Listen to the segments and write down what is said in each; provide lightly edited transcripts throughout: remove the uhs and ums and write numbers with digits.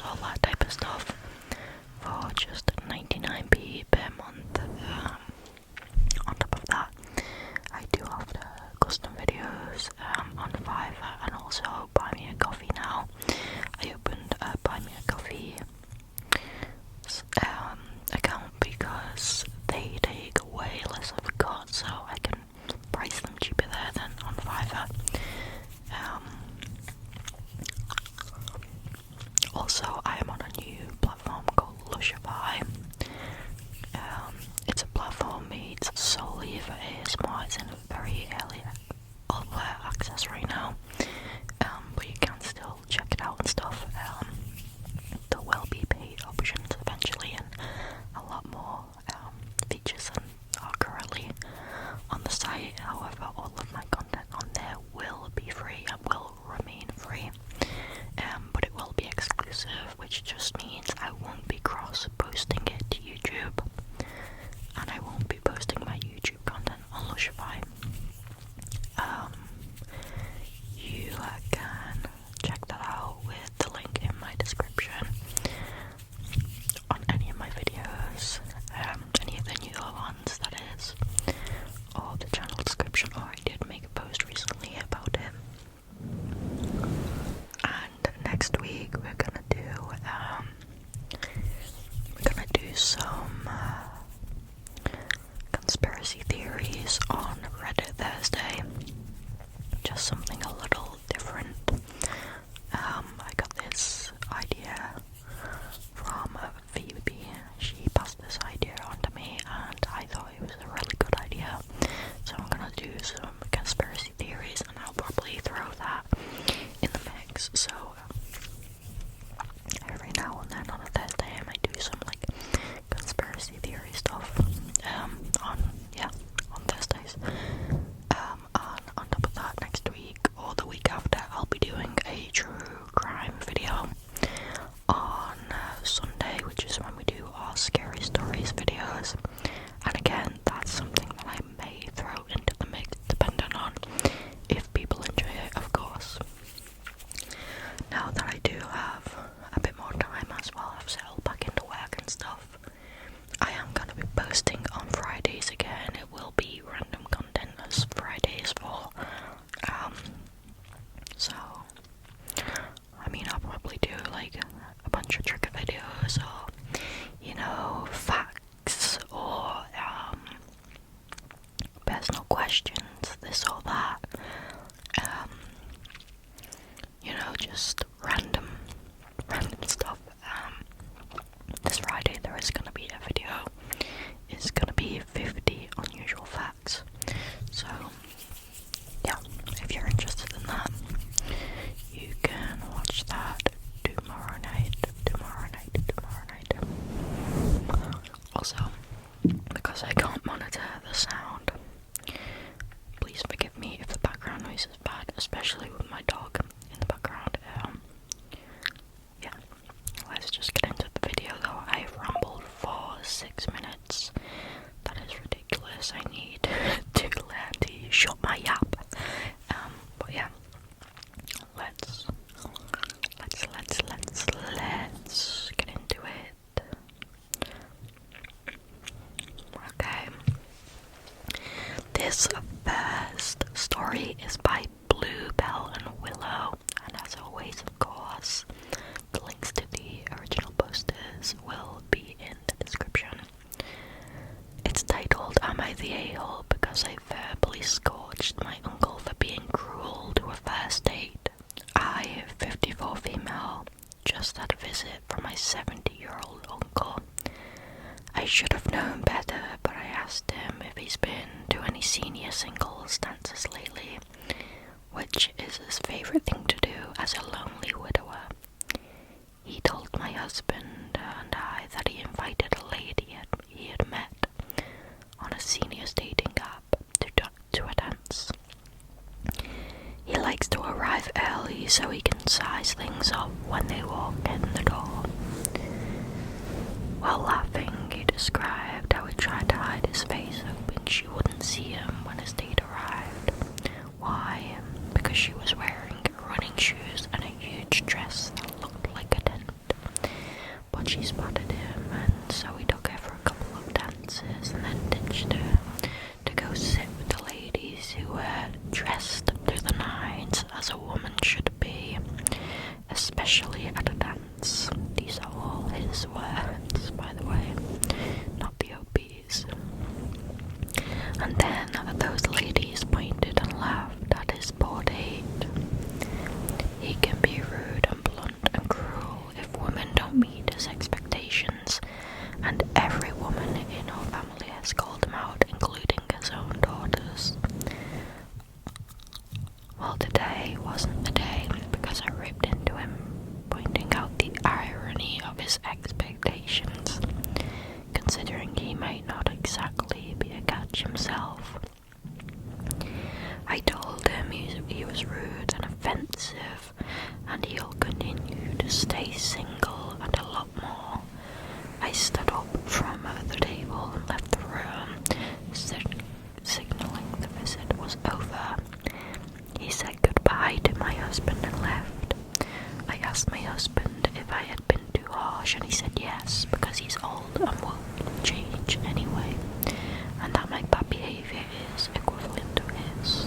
all that type of stuff for just 99p per month. On top of that, I do have the custom videos on Fiverr and also Buy Me a Coffee now. I opened a Buy Me a Coffee account because they take way less of a cut, so I can price them cheaper there than on Fiverr. Also, I am on a new platform called Lusify. It's a platform made solely for ASMR. It's in a very early access right now, but you can still check it out and stuff. There will be paid options eventually and a lot more features than are currently on the site. However, all of my content on there will be free and will remain free, but it will be exclusive, which just means I won't be cross-posting it to YouTube, and I won't be posting my YouTube content on Lusify. You can check that out with the link in my description on any of my videos, any of the newer ones that is, or the channel description, or I did make a post recently about it. And next week we're gonna do some conspiracy theories on Reddit Thursday. Just something a little different. I got this idea from FREEBIE. She passed this idea on to me and I thought it was a really good idea. So I'm gonna do some conspiracy theories and I'll probably throw that in the mix. So every now and then on a Thursday I might do some like conspiracy theory stuff on Thursdays. And on top of that, next week or the week after, I'll be doing a true crime video on Sunday, which is when we do our scary stories videos. And again, that's something that I may throw into the mix depending on if people enjoy it, of course. Now that I do have a bit more time as well, I've settled back into work and stuff, I am going to be posting on Fridays again. It will be random content as Fridays fall. So, I mean, I'll probably do like a bunch of trigger videos or, you know, facts or personal questions, this or that. You know, just random stuff. This Friday there is going to be a video. It's going to be 50 unusual facts. So, yeah, if you're interested in that, you can watch that tomorrow night. Also, because I can't monitor the sound, please forgive me if the background noise is bad, especially with my dog in the background. Yeah, let's just get into the video though. I've rambled for 6 minutes. That is ridiculous. I need to learn to shut my yap. But yeah, let's get into it. Okay. This first story is by Bluebell and Willow, and as always, of course, the links to the original posters will be in the description. It's titled, "Am I the A-hole because I verbally scorched my uncle for being cruel to a first date? I, 54 female, just had a visit from my 70-year-old uncle. I should have known better, but I asked him if he's been to any senior singles dances lately, which is his favourite thing to do as a lonely widower. He told my husband and I that he invited a lady he had met on a seniors dating app to a dance. He likes to arrive early so he can size things up when they walk in the door. While laughing, he described how he tried to hide his face, hoping she wouldn't see him when his date arrived. Why? Because she was wearing running shoes and a huge dress that looked like a tent. she spotted him, and so he took her for a couple of dances and then ditched her to go sit with the ladies who were dressed to the nines as a woman should be, especially at a dance. These are all his words, by the way, not the OB's. And then those ladies pointed and laughed at his poor date. He can be rude and blunt and cruel if women don't meet his expectations, and every woman in our family has called him out, including his own daughters. Well, today wasn't the day, because I ripped into him, pointing out the irony of his expectations, considering he might not exactly be a catch himself. I told him he was rude and offensive, and he'll continue to stay single and a lot more. I stood up from the table and left the room, signaling the visit was over. He said goodbye to my husband and left. I asked my husband if I had been too harsh, and he said yes, because he's old and won't change anyway, and that my bad behaviour is equivalent to his.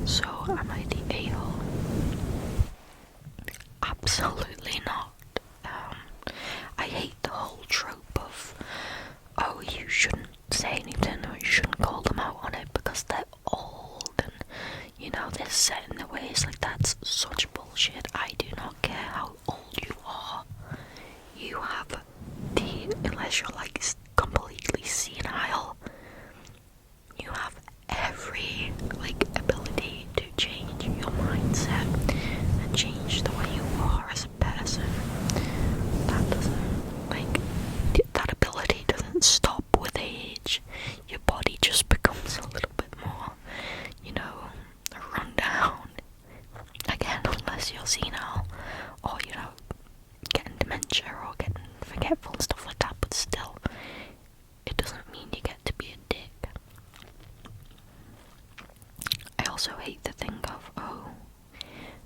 So am I the a-hole? Absolutely not. I hate the whole trope of, oh, you shouldn't say anything or you shouldn't call them out on it because they're old and, you know, they're set in their ways. Like, that's such bullshit. I do not care how old you are. You have unless you're like completely senile, you have every ability to change your mindset and change the way you are as a person. That ability doesn't stop with age. Your body just becomes a little bit more, run down. Again, unless you're senile or, getting dementia or getting forgetful and stuff like that, but still, it doesn't mean you get to be a dick. I also hate the thing of,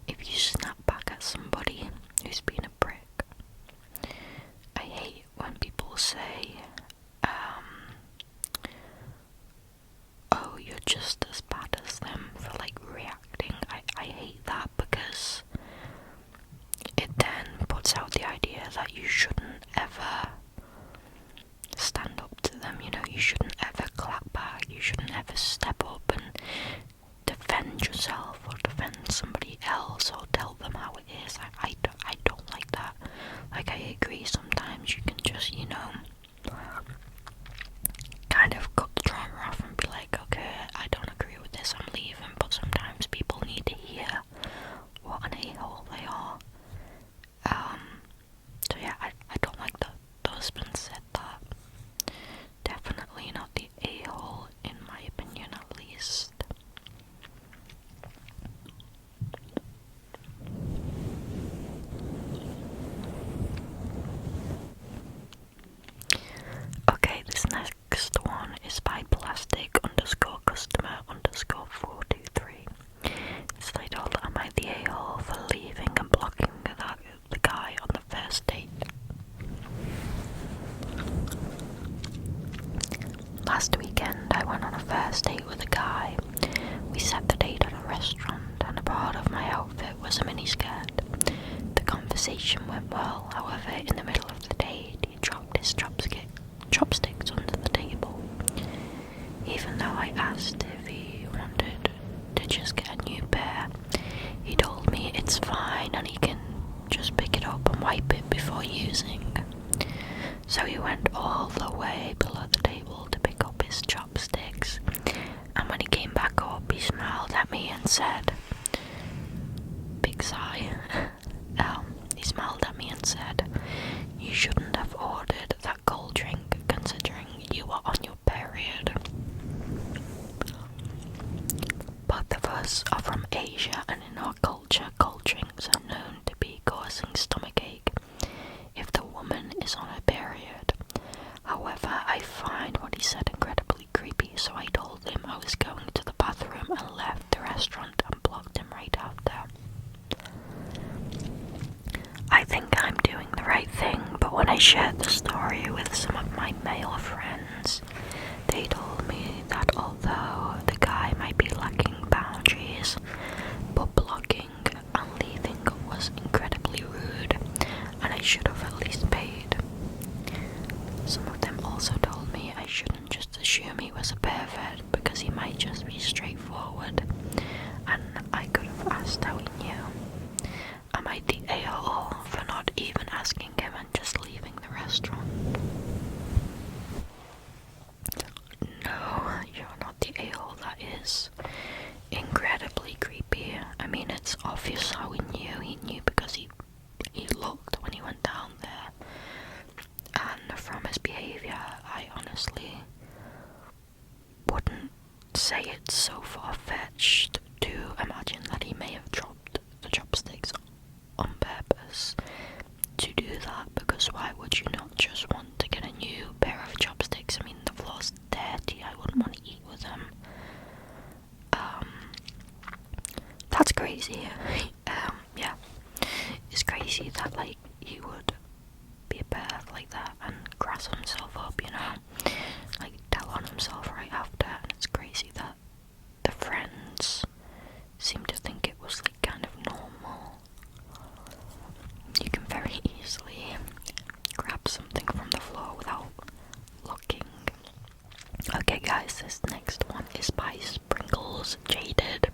if you snap back at somebody who's been a prick. I hate when people say, you're just as bad as them for reacting. I hate that because it then puts out the idea that you shouldn't ever stand up to them, you shouldn't ever clap back, you shouldn't ever step up and defend yourself or defend somebody else or tell them how it is. I don't like that. I agree sometimes you can just, kind of cut the drama off and be like, okay, I don't agree with this, I'm leaving, but sometimes people need to hear what an a-hole they are. So yeah, I don't like that the husband said that. Definitely not the a-hole, in my opinion at least. Okay, this next one is by plastic_customer_423. It's titled, Am I the a-hole for leaving and blocking the guy on the first date? Last weekend I went on a first date with a guy. We set the date at a restaurant and a part of my outfit was a miniskirt. The conversation went well, however in the middle of the date he dropped his chopsticks under the table. Even though I asked if he wanted to just get a new pair, he told me it's fine and he can just pick it up and wipe it before using. So he went all the way below the table to pick up his chopsticks, and when he came back up he smiled at me and said, big sigh, he smiled at me and said, you shouldn't have ordered that cold drink considering you were on your period. Both of us are from Asia, and in our culture, cold drinks are known to be causing stomachache if the woman is on her period. However, I find what he said incredibly creepy, so I told him I was going to the bathroom and left the restaurant and blocked him right after. I think I'm doing the right thing, but when I shared the story with some of my male friends, they told me that although the guy might be lacking boundaries, but blocking and leaving was incredibly rude, and I should have at least paid. Some of them also told me I shouldn't just assume he was a pervert because he might just be straightforward, and I could have asked how he knew. Am I the a-hole for not even asking him and just leaving the restaurant? No, you're not the a-hole. That is incredibly creepy. I mean, it's obvious how he knew. He knew because he looked when he went down there. And from his behaviour, I honestly wouldn't say it's so far-fetched to imagine that he may have dropped the chopsticks on purpose to do that, because why would you not just want to get a new pair of chopsticks? I mean, the floor's dirty, I wouldn't want to eat with them. That's crazy. Yeah, it's crazy that, like, he would be a perv like that and grass himself up, you know, like tell on himself right after. And it's crazy that the friends seem to think it was like kind of normal. You can very easily grab something from the floor without looking. Okay guys, this next one is by Sprinkles Jaded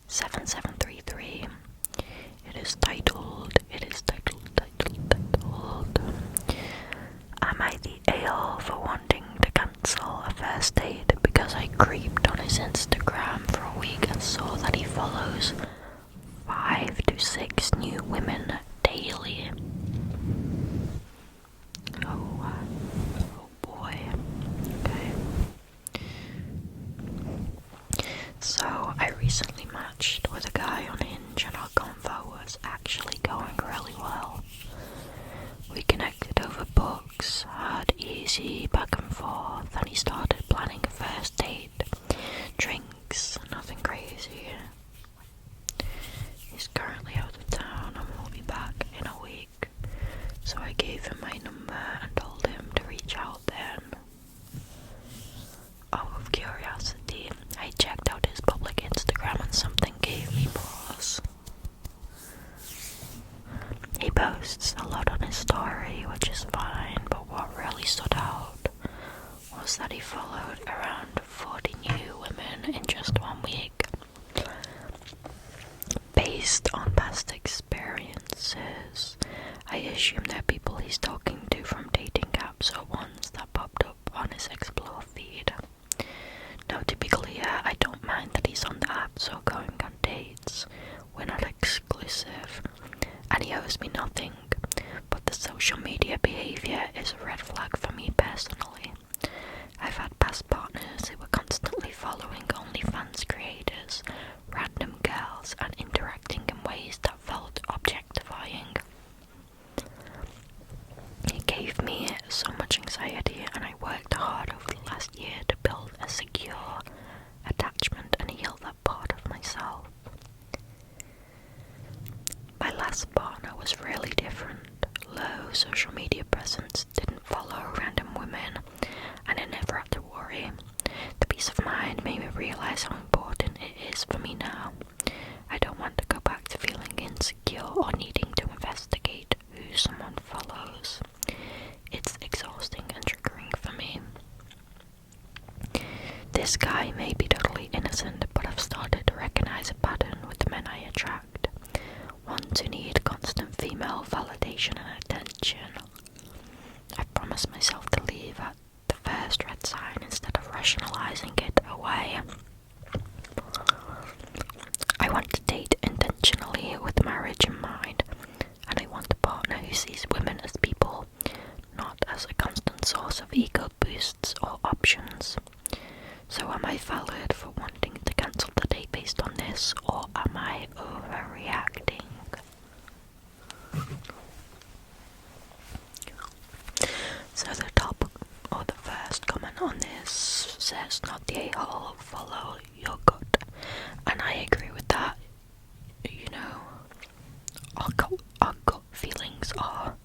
7733. It is titled, Am I the a-hole for wanting to cancel a first date because I creeped on his Instagram for a week and saw that he follows 5 to 6 new women daily? Oh boy. Okay. So I recently matched with a guy on Hinge and our convo was actually going really well. We connected over books, had easy back and forth, and he started planning a first date. Drinks, nothing crazy. He's currently out of town and will be back in a week. So I gave him my number and told him to reach out then. Out of curiosity, I checked out his public Instagram and something gave me pause. He posts a lot on his story, which is fine, but what really stood out was that he followed around 40 new women in just 1 week. Based on past experiences, I assume they're people he's talking to from dating apps or ones that popped up on his explore feed. Now, to be clear, I don't mind that he's on the apps or going on dates. We're not exclusive, and he owes me nothing, but the social media behaviour is a red flag for me personally. I've had past partners who were constantly following OnlyFans creators, random girls, and interacting in ways that felt objectifying. It gave me so much anxiety, and I worked hard over the last year to build a secure attachment and heal that part of myself. My last partner was really different. Low social media presence, didn't follow random women, and I never had to worry. The peace of mind made me realise how important it is for me now. I don't want to go back to feeling insecure or needing to investigate who someone follows. It's exhausting and triggering for me. This guy may be totally innocent, but I've started to recognise a pattern with the men I attract. Ones who need constant female validation and attention. I've promised myself to leave at the first red sign instead of rationalising it away. I want to date intentionally with marriage in mind, and I want a partner who sees women as people, not as a constant source of ego boosts or options. So am I valid for wanting to cancel the date based on this, or am I overreacting? So the top, or the first comment on this says, not the a-hole, follow your gut. And I agree with that. You know, our gut feelings are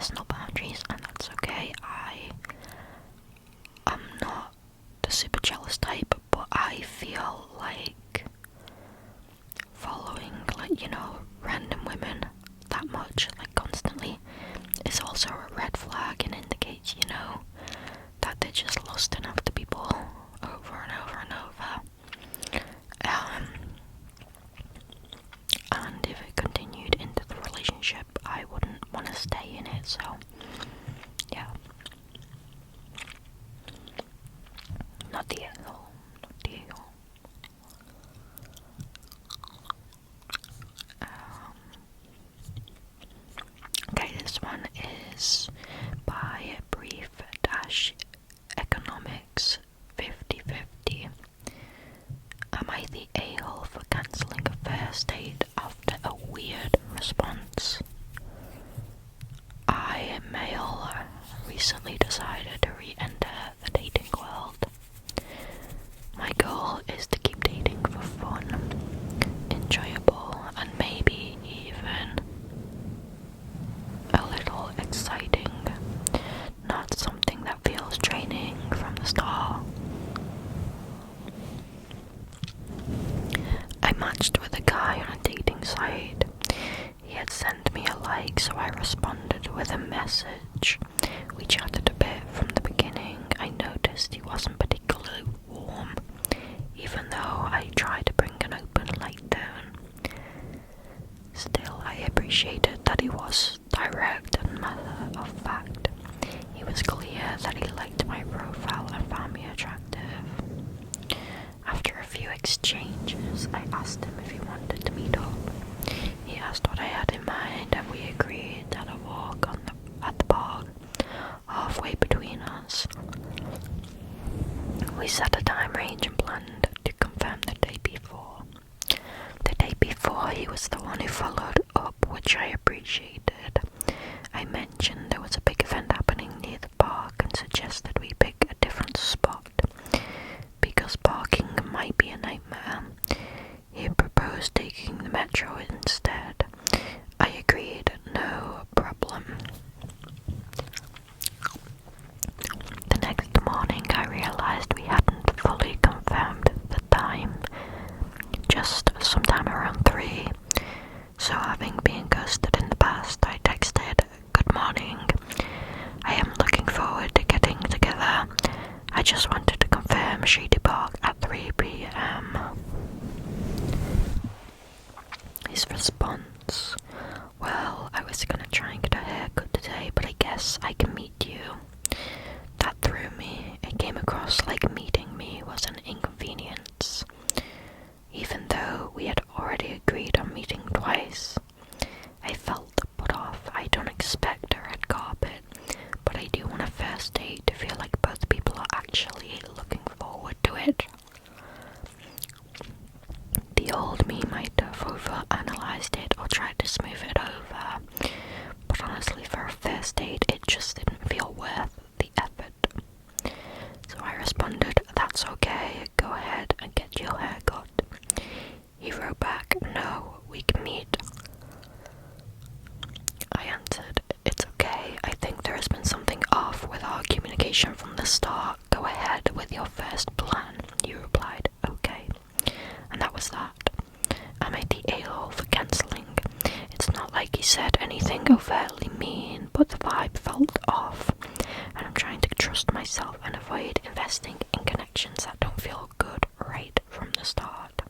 personal boundaries, and that's okay. I'm not the super jealous type, but I feel like following, like, random women that much, like constantly, is also a red flag and indicates, that they're just lusting after people over and over and over. And if it continued into the relationship, I wouldn't want to stay in it, so yeah. Not the asshole. Not the asshole. Okay, this one is by Brief Dash Economics 50/50. Am I the a-hole for cancelling a first date after a weird response? I, a male, recently decided to re-enter the dating world. My goal is to keep dating for fun, enjoyable, and maybe even a little exciting, not something that feels draining from the start. I matched with a guy on a dating site. He had sent me a like, so I responded with a message. We chatted a bit. From the beginning, I noticed he wasn't particularly warm, even though I tried to bring an open, light tone. Still, I appreciated that he was direct and matter of fact. He was clear that he liked my profile and found me attractive. After a few exchanges, I asked him if he wanted to meet up. He asked what I had in mind, and we agreed at a walk at the park, halfway between us. We set a time range and planned to confirm the day before. The day before, he was the one who followed up, which I appreciated. I mentioned there was a big event happening near the park and suggested we pick a different spot, because parking might be a nightmare. He proposed taking the metro instead. I agreed, no problem. The next morning I realized we hadn't fully confirmed the time, just sometime around 3. So having been ghosted in the past, I texted, "Good morning. I am looking forward to getting together. I just wanted to confirm Shady Park at 3 p.m. His response: "Well, I was gonna try and get a haircut today, but I guess I can meet you." That threw me. It came across like meeting me was an inconvenience, even though we had already agreed on meeting twice. I felt put off. I don't expect a red carpet, but I do want a first date to feel like both people are actually looking forward to it. The old me might have over-analysed it or tried to smooth it over, but honestly, for a first date, it just didn't feel worth the effort. So I responded, "That's okay, go ahead and get your hair cut." He wrote back, "No, we can meet." I answered, "It's okay, I think there has been something off with our communication from the start. Go ahead with your first plan." He replied, "Okay." And that was that. Am I the a-hole for cancelling? It's not like he said anything overtly mean, but the vibe felt off, and I'm trying to trust myself and avoid investing in connections that don't feel good right from the start.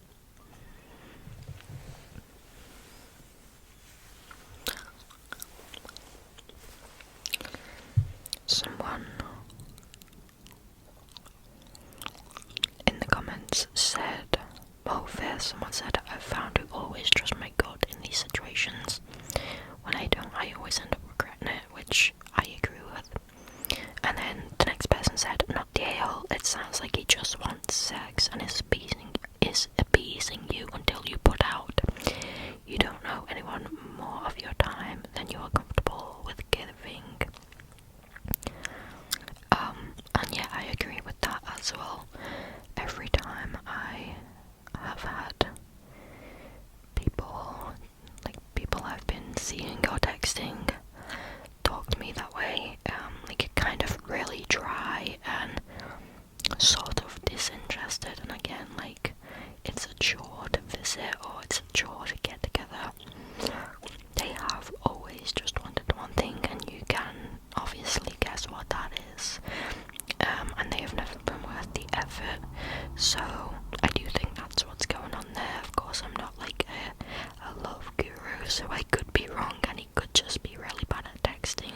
Someone in the comments said, someone said, "I found to always trust my gut in these situations. When I don't, I always end up regretting it," which I agree with. And then the next person said, "Not the a-hole, it sounds like he just wants sex and is appeasing you until you put out. You don't know anyone more of your time than you are comfortable with giving." And yeah, I agree with that as well. Every time I have had sort of disinterested, and again, like, it's a chore to visit or it's a chore to get together. They have always just wanted one thing, and you can obviously guess what that is. And they have never been worth the effort, so I do think that's what's going on there. Of course, I'm not like a love guru, so I could be wrong, and he could just be really bad at texting,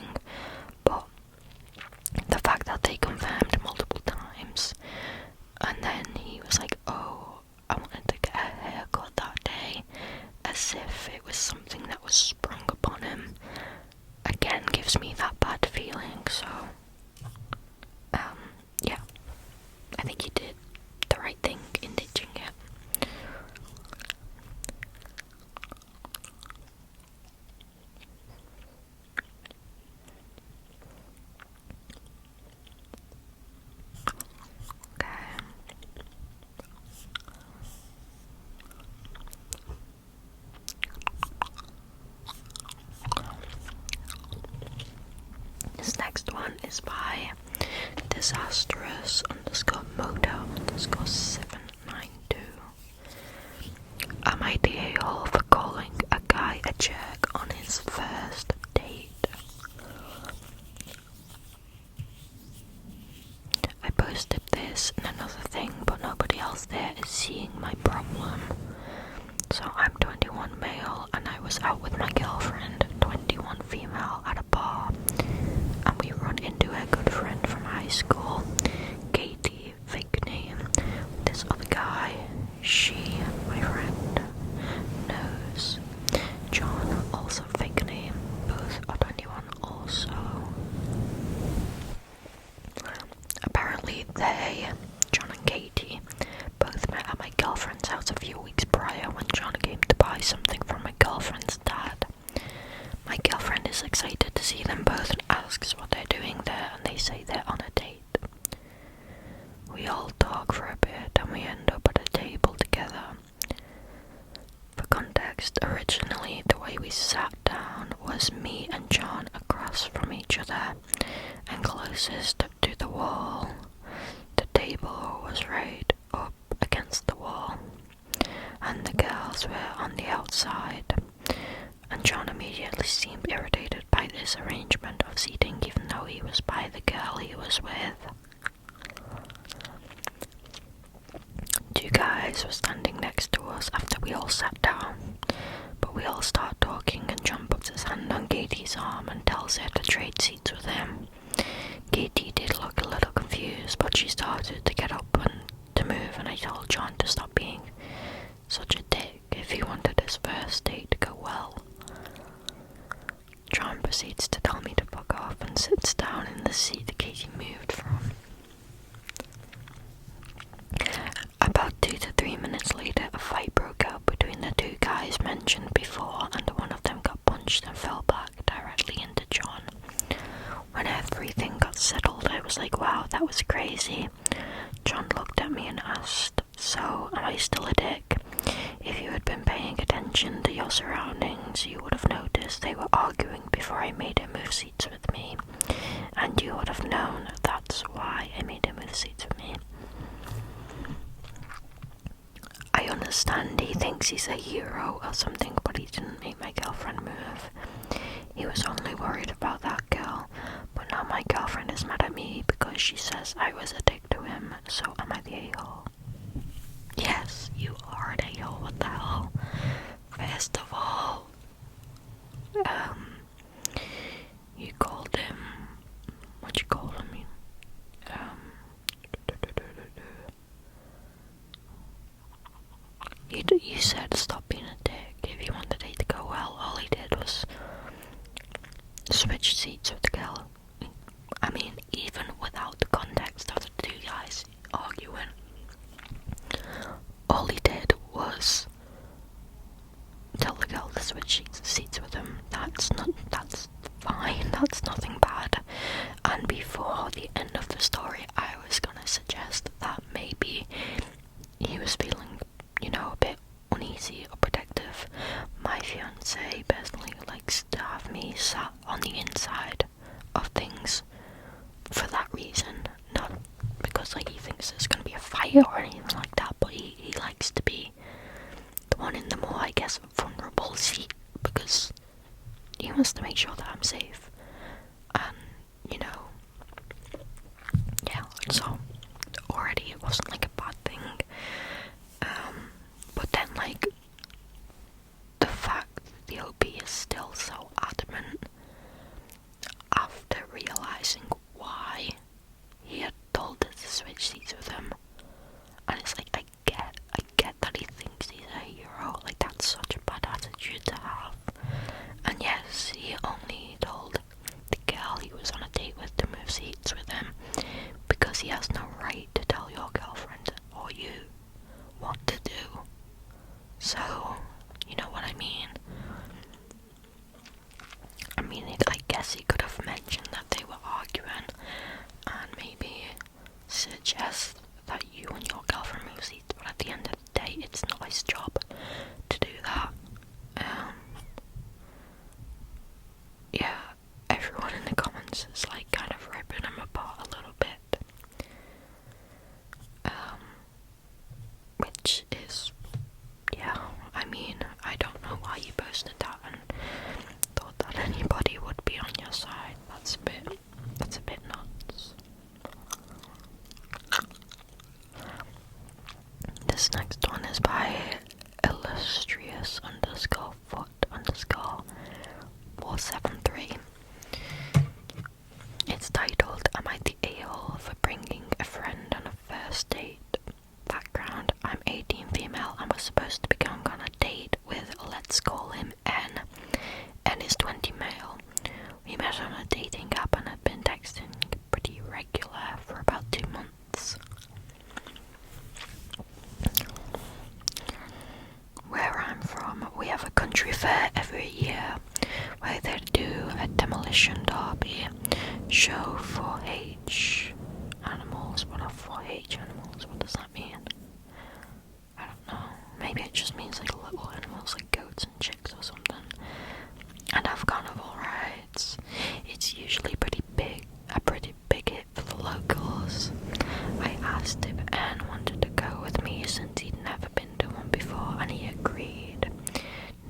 but the fact that they confirmed multiple times, and then he was like, oh, I wanted to get a haircut that day, as if it was something that was sprung upon him, again gives me that bad feeling. So yeah, I think he did the right thing in ditching it. Okay. This next one is by disastrous _moto _792. Am I the a-hole for calling a guy a jerk on his first date? I posted this in another thing, but nobody else there is seeing my problem. So I'm 21 male, and I was out with my girlfriend, 21 female, at a bar, and we run into a good friend from high school, Katie, fake name. This other guy, she, my friend, knows. John, also fake name. Both are 21 also. Apparently they, John and Katie, both met at my girlfriend's house a few weeks prior when John came to buy something from my girlfriend's dad. My girlfriend is excited to see them both and asks what they're doing there, and they say they're on a date. We all talk for a bit and we end up at a table together. For context, originally the way we sat down was me and John across from each other and closest to the wall. The table was right up against the wall, and the girls were on the outside, and John immediately seemed irritated by this arrangement of seating, even though he was by the girl he was with. Two guys were standing next to us after we all sat down, but we all start talking, and John puts his hand on Katie's arm and tells her to trade seats with him. Katie did look a little confused, but she started to get up and to move, and I told John to stop being such a dick if he wanted his first date to go well. John proceeds to tell me to fuck off and sits down in the seat Katie moved from. About 2 to 3 minutes later, a fight broke out between the two guys mentioned before, and one of them got punched and fell back directly into John. When everything got settled, I was like, wow, that was crazy. John looked at me and asked, so, am I still a dick? If you had been paying attention to your surroundings, you would have noticed they were arguing before I made him move seats with me, and you would have known that's why I made him move seats with me. I understand he thinks he's a hero or something, but he didn't make my girlfriend move. He was only worried about that girl, but now my girlfriend is mad at me because she says I was a dick to him, so am I the a-hole? Yes, you are an a-hole, what the hell? First of all, you called him, what you called him? You said stop being a dick. If you want the date to go well, all he did was switch seats with the girl. I mean, even without the context of the two guys arguing, all he did was tell the girl to switch seats with him. That's fine, that's nothing bad. And before the end of the story, I was gonna suggest that maybe he was feeling, a bit uneasy or protective. My fiance personally likes to have me sat on the inside of things for that reason, not because he thinks there's honest, to make sure that I'm safe. And, you know, yeah, so already it wasn't like a bad thing. But then, like, the fact that the OB is still so adamant after realising why he had told us to switch seats with him. And it's like, I get that he thinks he's a hero, like that's such a bad attitude to have. And yes, he only told the girl he was on a date with to move seats with him, because he has no right to tell your girlfriend or you what to do. So, you know what I mean? I guess he could have mentioned that they were arguing and maybe suggest that you and your girlfriend move seats, but at the end of the day, it's not his job to do that. Yeah, everyone in the comments is like kind of ripping him apart a little bit. Which is, yeah, I mean, I don't know why you posted that and thought that anybody would be on your side. That's a bit nuts. This next one is by illustrious _foot_473. It's titled, Am I the a-hole for bringing a friend on a first date? Background, I'm 18 female and was supposed to be going on a date with, let's call him N. N is 20 male. We met on a dating app and had been texting pretty regular for about 2 months. Where I'm from, we have a country fair every year where they do a demolition derby, show 4-H animals. What are 4-H animals? What does that mean? I don't know. Maybe it just means like little animals like goats and chicks or something. And have carnival rides. It's usually a pretty big hit for the locals. I asked if Anne wanted to go with me since he'd never been to one before, and he agreed.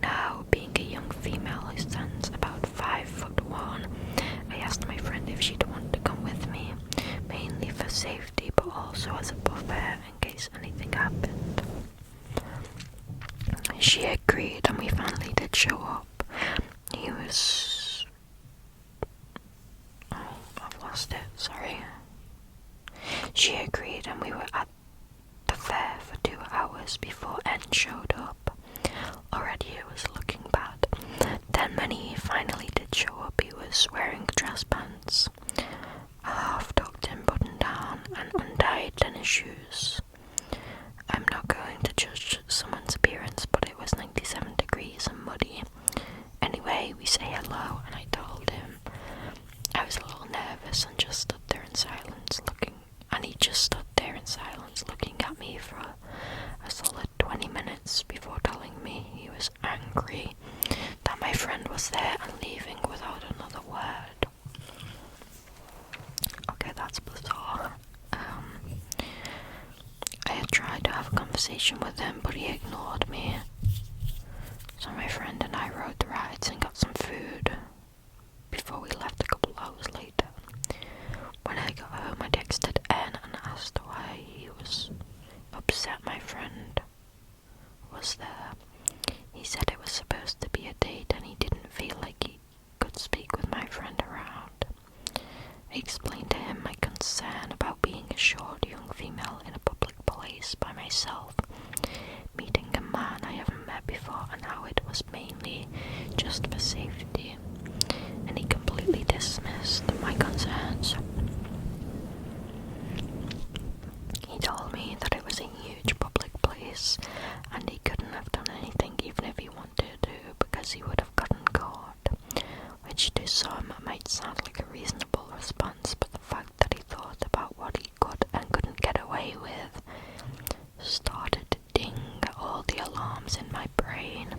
Now, being a young female who stands about 5'1", I asked my friend if she'd want to come with me, mainly for safety, but also as a buffer in case anything happened. She agreed, and we finally did show up. He was... oh, I've lost it, sorry. She agreed, and we were at the fair for 2 hours before N showed up. Already it was looking bad. Then when he finally did show up, he was wearing dress pants, a half-tucked-in button-down, and untied tennis shoes. I'm not going to judge someone's appearance, but it was 97 degrees and muddy. Anyway, we say hello, and I told him I was a little nervous and just stood there in silence looking, and he just stood there in silence looking at me for a solid 20 minutes before telling me he was angry that my friend was there and leaving without another word. Okay, that's bizarre. I had tried to have a conversation with him, but he ignored me. So my friend and I rode the rides and got some food before we left a couple hours later. When I got home, I texted N and asked why he was upset my friend was there. He said it was supposed to be a date and he didn't feel like he could speak with my friend around. I explained to him my concern about being a short young female in a public place by myself, meeting a man I haven't met before, and how it was mainly just for safety, and he completely dismissed my concerns. He told me that it was a huge public place and he couldn't have done anything even if he wanted to, because he would have gotten caught, which to some might sound like a reasonable response, but the fact that he thought about what he could and couldn't get away with started to ding all the alarms in my brain.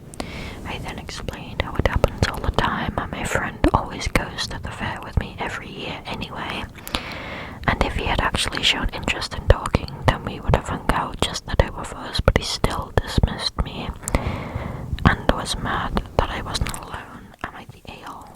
I then explained how it happens all the time, and my friend always goes to the fair with me every year anyway, and if he had actually shown interest in talking, then we would have hung out, just the two of us, but he still dismissed me and was mad that I wasn't alone. Am I the a-hole?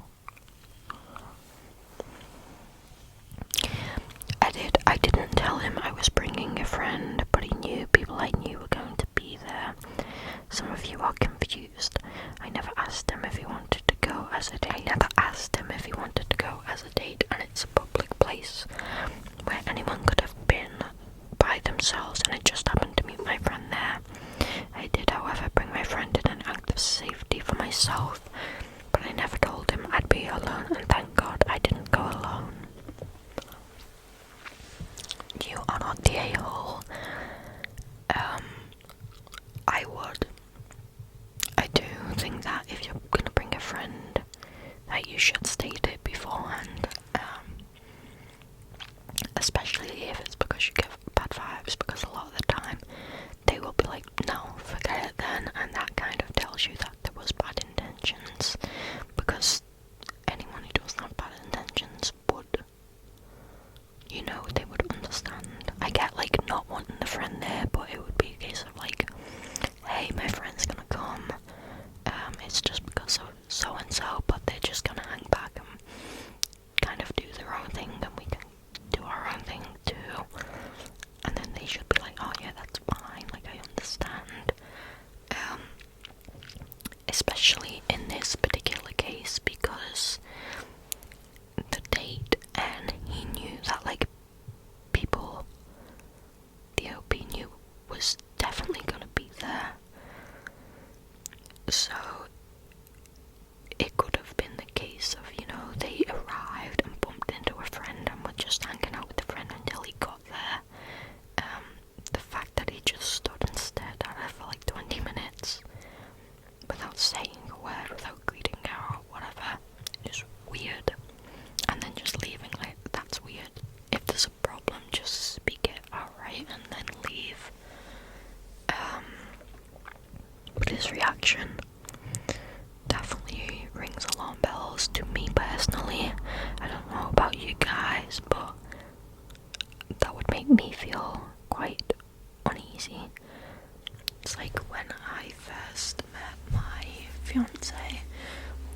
alone, and thank God I didn't go alone. You are not the a-hole. I do think that if you're gonna bring a friend, that you should state it beforehand. Especially if it's because you get bad vibes, because a lot of the time they will be like, no, forget it then, and that kind of tells you that there was bad intentions, because anyone who doesn't have bad intentions would, you know, they would understand. I get like not wanting the friend there, but it would be a case of like, hey, my friend's gonna come, it's just because of so and so, but they're just gonna hang back and kind of do their own thing, and we can do our own thing too. And then they should be like, oh yeah, that's fine, like I understand. Especially in this particular case, because the date, and he knew that like people the OP knew was definitely gonna be there. So it could have been the case of, you know, they arrived and bumped into a friend and were just hanging out with the friend until he got there. The fact that he just stood and stared at her for like 20 minutes without saying a word, without greeting her or whatever, is weird. And then just leaving, like, that's weird. If there's a problem, just speak it outright and then leave. But his reaction definitely rings alarm bells to me personally. I don't know about you guys, but that would make me feel quite uneasy. It's like when I first met my fiance,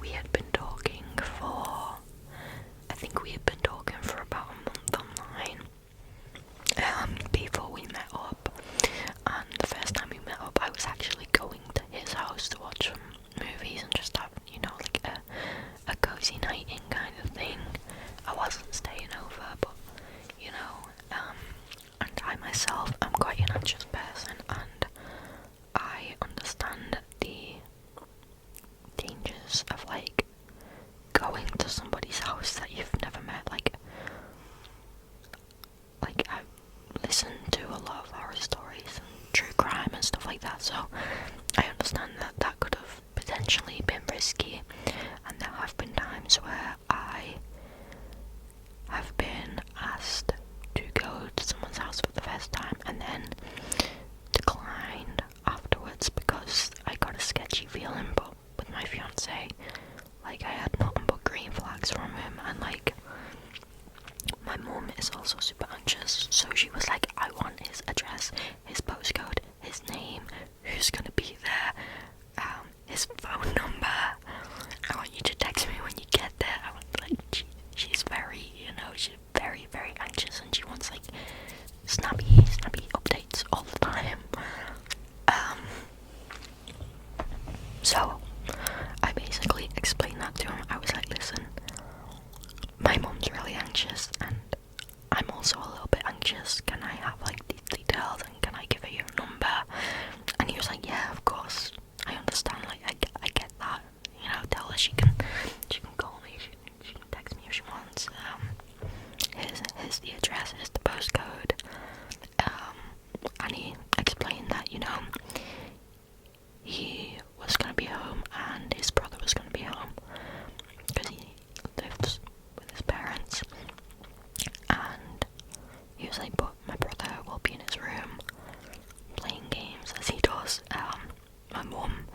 we had been talking for, I think we had been talking for about a month online, before we met up. And the first time we met up, I was actually going to his house to watch some movies and just have, you know, like a cozy night in kind of thing. I wasn't staying over, but, you know, and I myself am quite an anxious person, and I understand the dangers of like going to somebody's house that you've never met. Like I've listened to a lot of horror stories and true crime and stuff like that, so I understand that that could have potentially been risky, and there have been times where I have been asked to go to someone's house for the first time and then declined afterwards because I got a sketchy feeling. But with my fiance, like, I had nothing but green flags from him, and like my mum is also super anxious, so she was like, I want his address, his postcode, his name, who's gonna be there, his phone number. I want you to text me when you get there. I want, like, she's very, you know, she's very, very anxious, and she wants like snappy updates all the time. So I basically explained that to him. I was like, listen, my mom's really anxious and I'm also a little bit anxious. Can I have like these details, and can I give her your number? And he was like, yeah, of course, I understand, like I get that, you know, tell her she can call me, she can text me if she wants. Here's the address, here's the postcode. And he explained that, you know, he was going to be home and his brother was going to be home because he lives with his parents. And he was like, but my brother will be in his room playing games as he does. My mum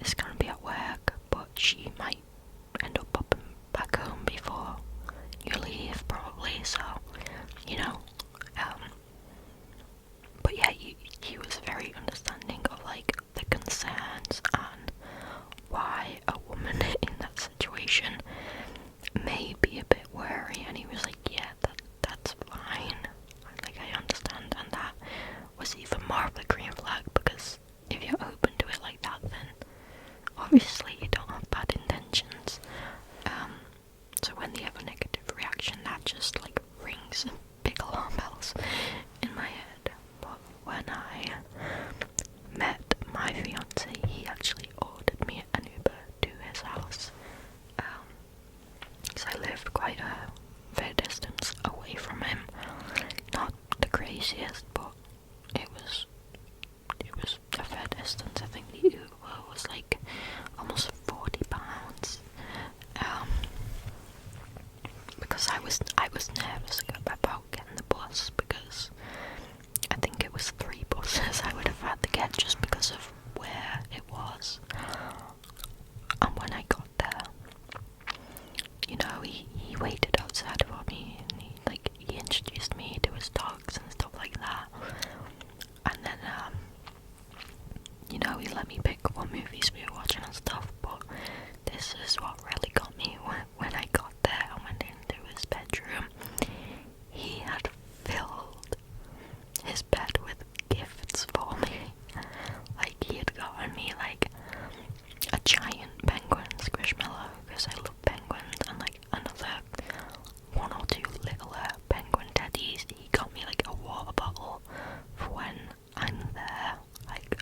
is going to be at work, but she might end up popping back home before you leave, probably. So, you know, but yeah, he was very understanding of like the concerns and why a woman in that situation may be a bit wary. And he was like, yeah, that's fine, like I understand. And that was even more of the green flag, because if you're open to it like that, then obviously you don't have bad intentions. So when they have a negative reaction, that just like rings big alarm bells. nervous about getting the bus because I think it was 3 buses I would have had to get just because of where it was. And when I got there, you know, he waited outside for me, and he introduced me to his dogs and stuff like that. And then, you know, he let me pick what movies we were watching and stuff. But this is what really got me when I got there and went into his bedroom. He had filled his bed with gifts for me. Like, he had gotten me like a giant penguin squishmallow because I love penguins, and like another 1 or 2 littler penguin teddies. He got me like a water bottle for when I'm there. Like,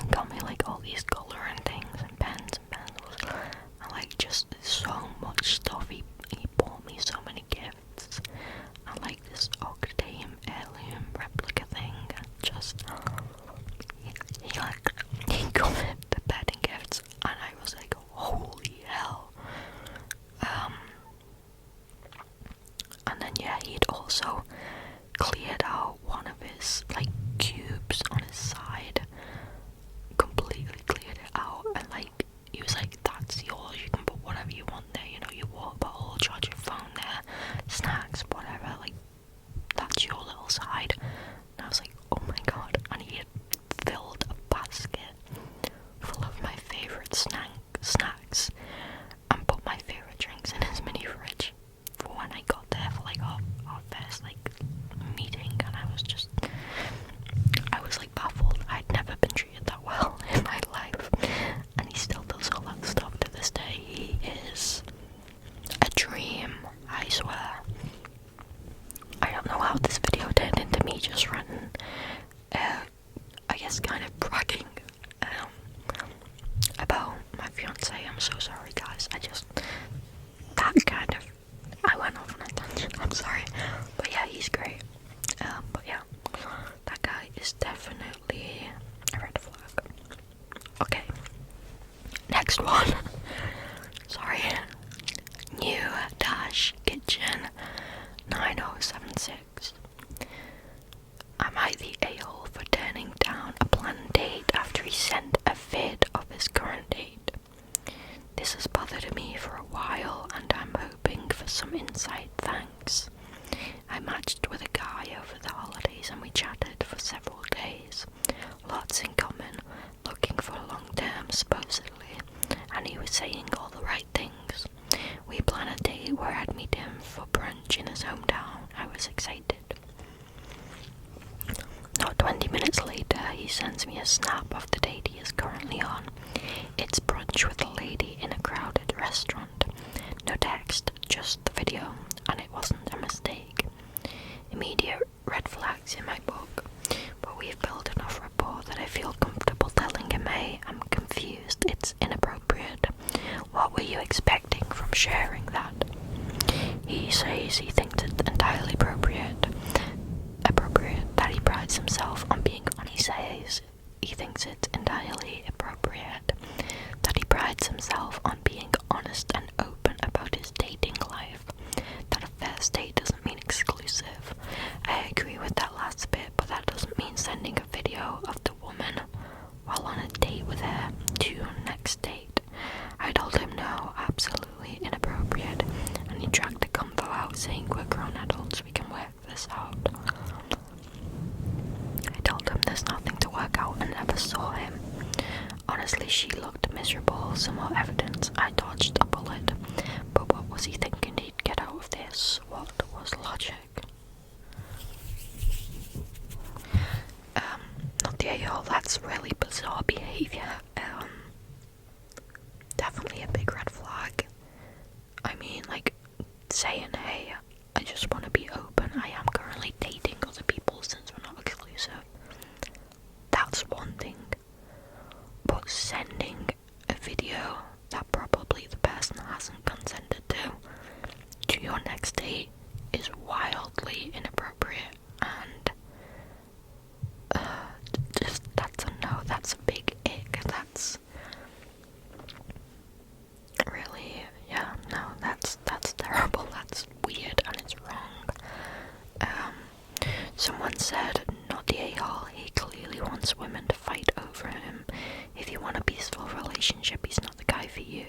he got me like all these colouring things and pens and pencils, and like just so much stuff. He bought me so many gifts, and like this Octane heirloom replica thing, and just he got me the bed and gifts, and I was like, holy hell. And then yeah, he'd also cleared out one of his like cubes on his side, completely cleared it out, and like he was like, that's yours, you can put whatever you want there, you know, your water bottle, charge your phone there, snacks, whatever, like that's your little side. And I was like, oh my god. And he had filled a basket full of my favourite snacks and put my favourite drinks in his mini fridge for when I got there for like our first like meeting. And I was like baffled. I'd never been treated that well in my life, and he still does all that stuff to this day. He is a dream, I swear. I don't know how this video turned into me just ranting, I guess kind of bragging about my fiance. I'm so sorry guys, I went off on a tangent, I'm sorry. But yeah, he's great. But yeah, that guy is definitely a red flag. Okay, next one. Sorry. New Dash Kitchen 9076. Am I the a-hole for turning down a planned date after he sent a vid of his current date? This has bothered me for a while, and I'm hoping for some insight, thanks. I matched with a guy over the holidays and we chatted for several days. Lots in common, looking for a long term supposedly, and he was saying all the right things. We planned a date where I'd meet him for brunch in his hometown. I was excited. Not 20 minutes later, he sends me a snap of the date he is currently on. It's brunch with a lady in a crowded restaurant. No text, just the video, and it wasn't a mistake. Immediate red flags in my book, but we've built enough rapport that I feel comfortable telling him, hey, I'm confused, it's inappropriate. What were you expecting from sharing that? He says he thinks it's entirely appropriate that he prides himself on being honest. He says he thinks it's entirely appropriate that he prides himself on being honest and open about his dating life. That a first date doesn't mean exclusive. I agree with that last bit, but that doesn't mean sending a video of the woman while on a date with her to your next date. I told him no, absolutely inappropriate, and he dragged the convo out saying we're grown adults, we can work this out. I told him there's nothing to work out and never saw him. Honestly, she looked miserable, some more evidence. I dodged a bullet, but what was he thinking he'd get out of this? What was logic? Not the a-hole, that's really bizarre behaviour. Definitely a big red flag. I mean, like, saying, hey, I just want to be open, I am currently dating other people since we're not exclusive. That's one thing. But sending a video that probably the person hasn't consented to your next date is wildly inappropriate, and that's a no, that's a big ick, that's really, yeah, no, that's terrible, that's weird, and wants women to fight over him. If you want a peaceful relationship, he's not the guy for you.